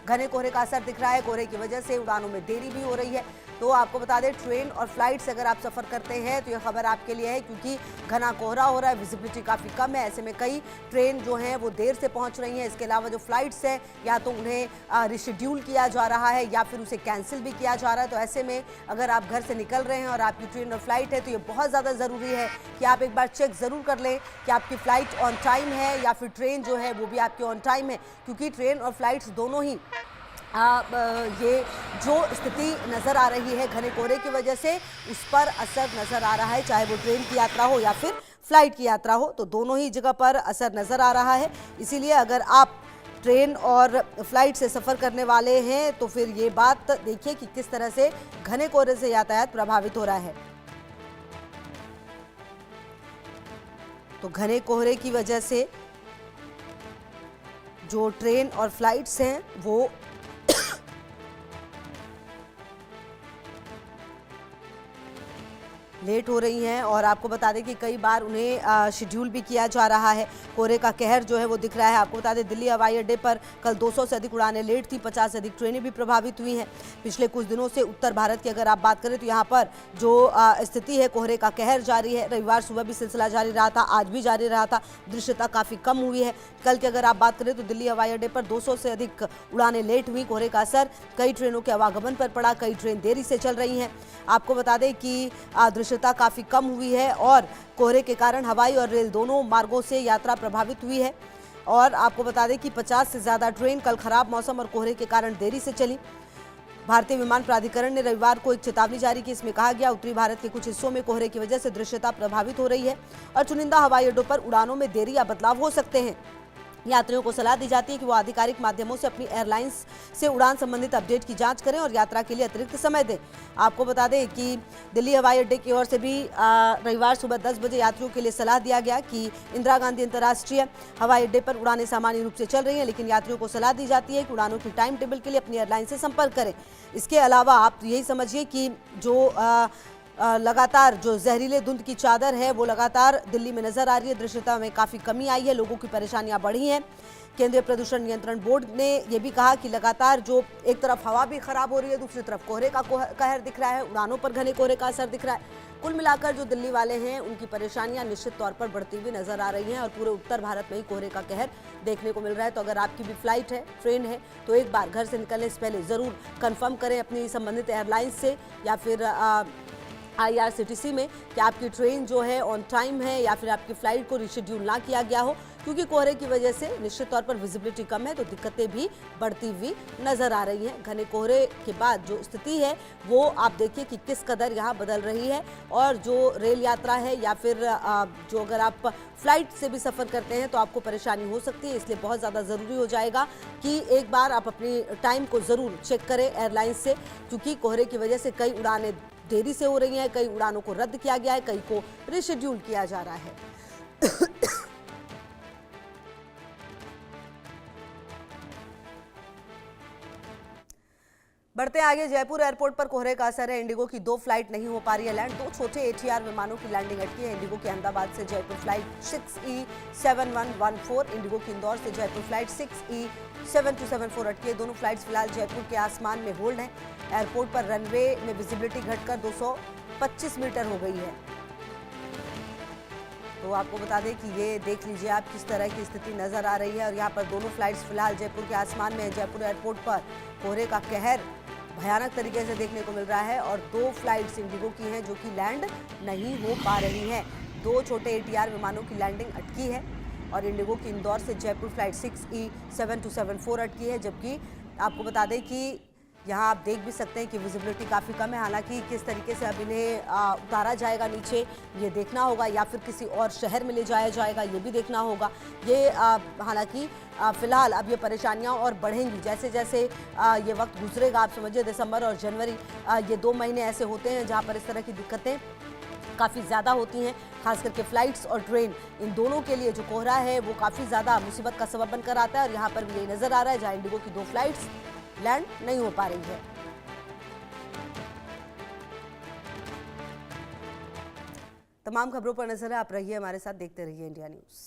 घने कोहरे का असर दिख रहा है। कोहरे की वजह से उड़ानों में देरी भी हो रही है। तो आपको बता दें, ट्रेन और फ्लाइट से अगर आप सफ़र करते हैं तो यह खबर आपके लिए है, क्योंकि घना कोहरा हो रहा है, विजिबिलिटी काफ़ी कम है। ऐसे में कई ट्रेन जो हैं वो देर से पहुंच रही हैं। इसके अलावा जो फ्लाइट्स हैं या तो उन्हें रिशेड्यूल किया जा रहा है या फिर उसे कैंसिल भी किया जा रहा है। तो ऐसे में अगर आप घर से निकल रहे हैं और आपकी ट्रेन और फ्लाइट है तो ये बहुत ज़्यादा ज़रूरी है कि आप एक बार चेक ज़रूर कर लें कि आपकी फ़्लाइट ऑन टाइम है या फिर ट्रेन जो है वो भी आपकी ऑन टाइम है, क्योंकि ट्रेन और फ्लाइट्स दोनों ही ये जो स्थिति नज़र आ रही है घने कोहरे की वजह से, उस पर असर नज़र आ रहा है। चाहे वो ट्रेन की यात्रा हो या फिर फ्लाइट की यात्रा हो, तो दोनों ही जगह पर असर नज़र आ रहा है। इसीलिए अगर आप ट्रेन और फ्लाइट से सफ़र करने वाले हैं तो फिर ये बात देखिए कि किस तरह से घने कोहरे से यातायात प्रभावित हो रहा है। तो घने कोहरे की वजह से जो ट्रेन और फ्लाइट्स हैं वो लेट हो रही हैं, और आपको बता दें कि कई बार उन्हें शेड्यूल भी किया जा रहा है। कोहरे का कहर जो है वो दिख रहा है। आपको बता दें, दिल्ली हवाई अड्डे पर कल 200 से अधिक उड़ानें लेट थी, 50 से अधिक ट्रेनें भी प्रभावित हुई हैं। पिछले कुछ दिनों से उत्तर भारत की अगर आप बात करें तो यहाँ पर जो स्थिति है, कोहरे का कहर जारी है। रविवार सुबह भी सिलसिला जारी रहा था, आज भी जारी रहा था। दृश्यता काफ़ी कम हुई है। कल की अगर आप बात करें तो दिल्ली हवाई अड्डे पर 200 से अधिक उड़ानें लेट हुई। कोहरे का असर कई ट्रेनों के आवागमन पर पड़ा, कई ट्रेन देरी से चल रही हैं। आपको बता दें कि दृश्यता काफ़ी कम हुई है और कोहरे के कारण हवाई और रेल दोनों मार्गों से यात्रा प्रभावित हुई है। और आपको बता दें कि 50 से ज़्यादा ट्रेन कल खराब मौसम और कोहरे के कारण देरी से चली। भारतीय विमान प्राधिकरण ने रविवार को एक चेतावनी जारी की। इसमें कहा गया, उत्तरी भारत के कुछ हिस्सों में कोहरे की वजह से दृश्यता प्रभावित हो रही है और चुनिंदा हवाई अड्डों पर उड़ानों में देरी या बदलाव हो सकते हैं। यात्रियों को सलाह दी जाती है कि वो आधिकारिक माध्यमों से अपनी एयरलाइंस से उड़ान संबंधित अपडेट की जांच करें और यात्रा के लिए अतिरिक्त समय दें। आपको बता दें कि दिल्ली हवाई अड्डे की ओर से भी रविवार सुबह 10 बजे यात्रियों के लिए सलाह दिया गया कि इंदिरा गांधी अंतर्राष्ट्रीय हवाई अड्डे पर उड़ानें सामान्य रूप से चल रही हैं, लेकिन यात्रियों को सलाह दी जाती है कि उड़ानों की टाइम टेबल के लिए अपनी एयरलाइन से संपर्क करें। इसके अलावा आप यही समझिए कि जो लगातार जो जहरीले धुंध की चादर है वो लगातार दिल्ली में नजर आ रही है। दृश्यता में काफ़ी कमी आई है, लोगों की परेशानियां बढ़ी हैं। केंद्रीय प्रदूषण नियंत्रण बोर्ड ने यह भी कहा कि लगातार जो एक तरफ हवा भी खराब हो रही है, दूसरी तरफ कोहरे का कहर दिख रहा है, उड़ानों पर घने कोहरे का असर दिख रहा है। कुल मिलाकर जो दिल्ली वाले हैं उनकी परेशानियां निश्चित तौर पर बढ़ती हुई नजर आ रही हैं और पूरे उत्तर भारत में ही कोहरे का कहर देखने को मिल रहा है। तो अगर आपकी भी फ्लाइट है, ट्रेन है, तो एक बार घर से निकलने से पहले ज़रूर कन्फर्म करें अपनी संबंधित एयरलाइंस से या फिर IRCTC में कि आपकी ट्रेन जो है ऑन टाइम है या फिर आपकी फ़्लाइट को रिशेड्यूल ना किया गया हो, क्योंकि कोहरे की वजह से निश्चित तौर पर विजिबिलिटी कम है तो दिक्कतें भी बढ़ती हुई नज़र आ रही हैं। घने कोहरे के बाद जो स्थिति है वो आप देखिए कि किस कदर यहाँ बदल रही है, और जो रेल यात्रा है या फिर जो अगर आप फ्लाइट से भी सफ़र करते हैं तो आपको परेशानी हो सकती है। इसलिए बहुत ज़्यादा ज़रूरी हो जाएगा कि एक बार आप अपनी टाइम को ज़रूर चेक करें एयरलाइंस से, क्योंकि कोहरे की वजह से कई उड़ानें देरी से हो रही हैं, कई उड़ानों को रद्द किया गया है, कई को रिशेड्यूल किया जा रहा है। बढ़ते आगे, जयपुर एयरपोर्ट पर कोहरे का असर है। इंडिगो की 2 फ्लाइट नहीं हो पा रही है लैंड। 2 छोटे ATR विमानों की लैंडिंग अटकी है। इंडिगो की अहमदाबाद से जयपुर फ्लाइट 6E7114, इंडिगो की इंदौर से जयपुर फ्लाइट 6E7274 अटकी है। दोनों फ्लाइट्स फिलहाल जयपुर के आसमान में होल्ड हैं। एयरपोर्ट पर रनवे में विजिबिलिटी घटकर 225 मीटर हो गई है। तो आपको बता दें कि ये देख लीजिए आप किस तरह की स्थिति नज़र आ रही है, और यहाँ पर दोनों फ्लाइट्स फिलहाल जयपुर के आसमान में है। जयपुर एयरपोर्ट पर कोहरे का कहर भयानक तरीके से देखने को मिल रहा है और 2 फ्लाइट्स इंडिगो की हैं जो कि लैंड नहीं हो पा रही हैं। 2 छोटे ATR विमानों की लैंडिंग अटकी है और इंडिगो की इंदौर से जयपुर फ्लाइट 6E7274 अटकी है। जबकि आपको बता दें कि यहाँ आप देख भी सकते हैं कि विजिबिलिटी काफ़ी कम है। हालांकि किस तरीके से अब इन्हें उतारा जाएगा नीचे ये देखना होगा, या फिर किसी और शहर में ले जाया जाएगा ये भी देखना होगा। ये हालांकि फ़िलहाल अब ये परेशानियाँ और बढ़ेंगी जैसे जैसे ये वक्त गुजरेगा। आप समझिए दिसंबर और जनवरी ये 2 महीने ऐसे होते हैं जहाँ पर इस तरह की दिक्कतें काफ़ी ज़्यादा होती हैं, खास करके फ़्लाइट्स और ट्रेन, इन दोनों के लिए जो कोहरा है वो काफ़ी ज़्यादा मुसीबत का सबब बनकर आता है। और यहाँ पर भी यही नज़र आ रहा है, जहाँ इंडिगो की 2 फ्लाइट्स लैंड नहीं हो पा रही है। तमाम खबरों पर नजर है, आप रहिए हमारे साथ, देखते रहिए इंडिया न्यूज़।